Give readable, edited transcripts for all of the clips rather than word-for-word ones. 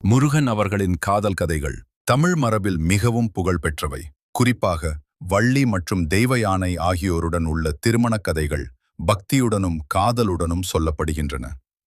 முருகன் அவர்களின் காதல் கதைகள் தமிழ் மரபில் மிகவும் புகழ்பெற்றவை. குறிப்பாக வள்ளி மற்றும் தெய்வ யானை ஆகியோருடன் உள்ள திருமணக் கதைகள் பக்தியுடனும் காதலுடனும் சொல்லப்படுகின்றன.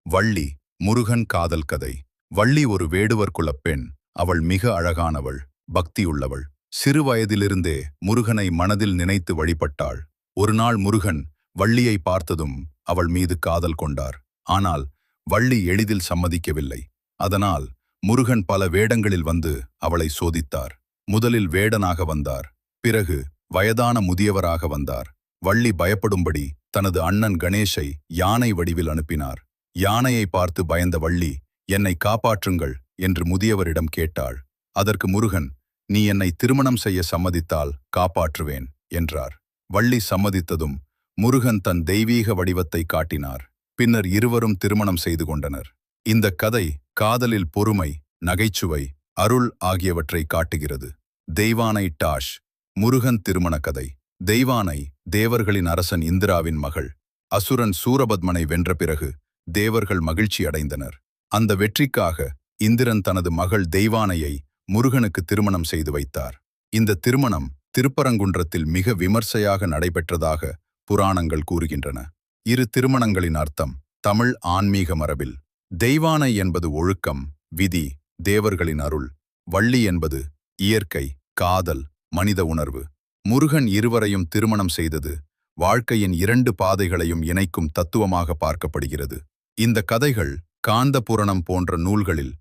வள்ளி, முருகன் காதல் கதை. வள்ளி ஒரு வேடுவர் குலப் பெண். அவள் மிக அழகானவள், பக்தியுள்ளவள். சிறு வயதிலிருந்தே முருகனை மனதில் நினைத்து வழிபட்டாள். ஒருநாள் முருகன் வள்ளியை பார்த்ததும் அவள் மீது காதல் கொண்டார். ஆனால் வள்ளி எளிதில் சம்மதிக்கவில்லை. அதனால் முருகன் பல வேடங்களில் வந்து அவளை சோதித்தார். முதலில் வேடனாக வந்தார், பிறகு வயதான முதியவராக வந்தார். வள்ளி பயப்படும்படி தனது அண்ணன் கணேஷை யானை வடிவில் அனுப்பினார். யானையை பார்த்து பயந்த வள்ளி, என்னை காப்பாற்றுங்கள் என்று முதியவரிடம் கேட்டாள். அதற்கு முருகன், நீ என்னை திருமணம் செய்ய சம்மதித்தால் காப்பாற்றுவேன் என்றார். வள்ளி சம்மதித்ததும் முருகன் தன் தெய்வீக வடிவத்தை காட்டினார். பின்னர் இருவரும் திருமணம் செய்து கொண்டனர். இந்த கதை காதலில் பொறுமை, நகைச்சுவை, அருள் ஆகியவற்றை காட்டுகிறது. தெய்வானை டாஷ். முருகன் திருமண கதை. தெய்வானை தேவர்களின் அரசன் இந்திராவின் மகள். அசுரன் சூரபத்மனை வென்ற பிறகு தேவர்கள் மகிழ்ச்சி அடைந்தனர். அந்த வெற்றிக்காக இந்திரன் தனது மகள் தெய்வானையை முருகனுக்கு திருமணம் செய்து வைத்தார். இந்த திருமணம் திருப்பரங்குன்றத்தில் மிக விமர்சையாக நடைபெற்றதாக புராணங்கள் கூறுகின்றன. இரு திருமணங்களின் அர்த்தம் தமிழ் ஆன்மீக மரபில். தெய்வானை என்பது ஒழுக்கம், விதி, தேவர்களின் அருள். வள்ளி என்பது இயற்கை, காதல், மனித உணர்வு. முருகன் இருவரையும் திருமணம் செய்தது வாழ்க்கையின் இரண்டு பாதைகளையும் இணைக்கும் தத்துவமாக பார்க்கப்படுகிறது. இந்த கதைகள் காந்த புராணம் போன்ற நூல்களில்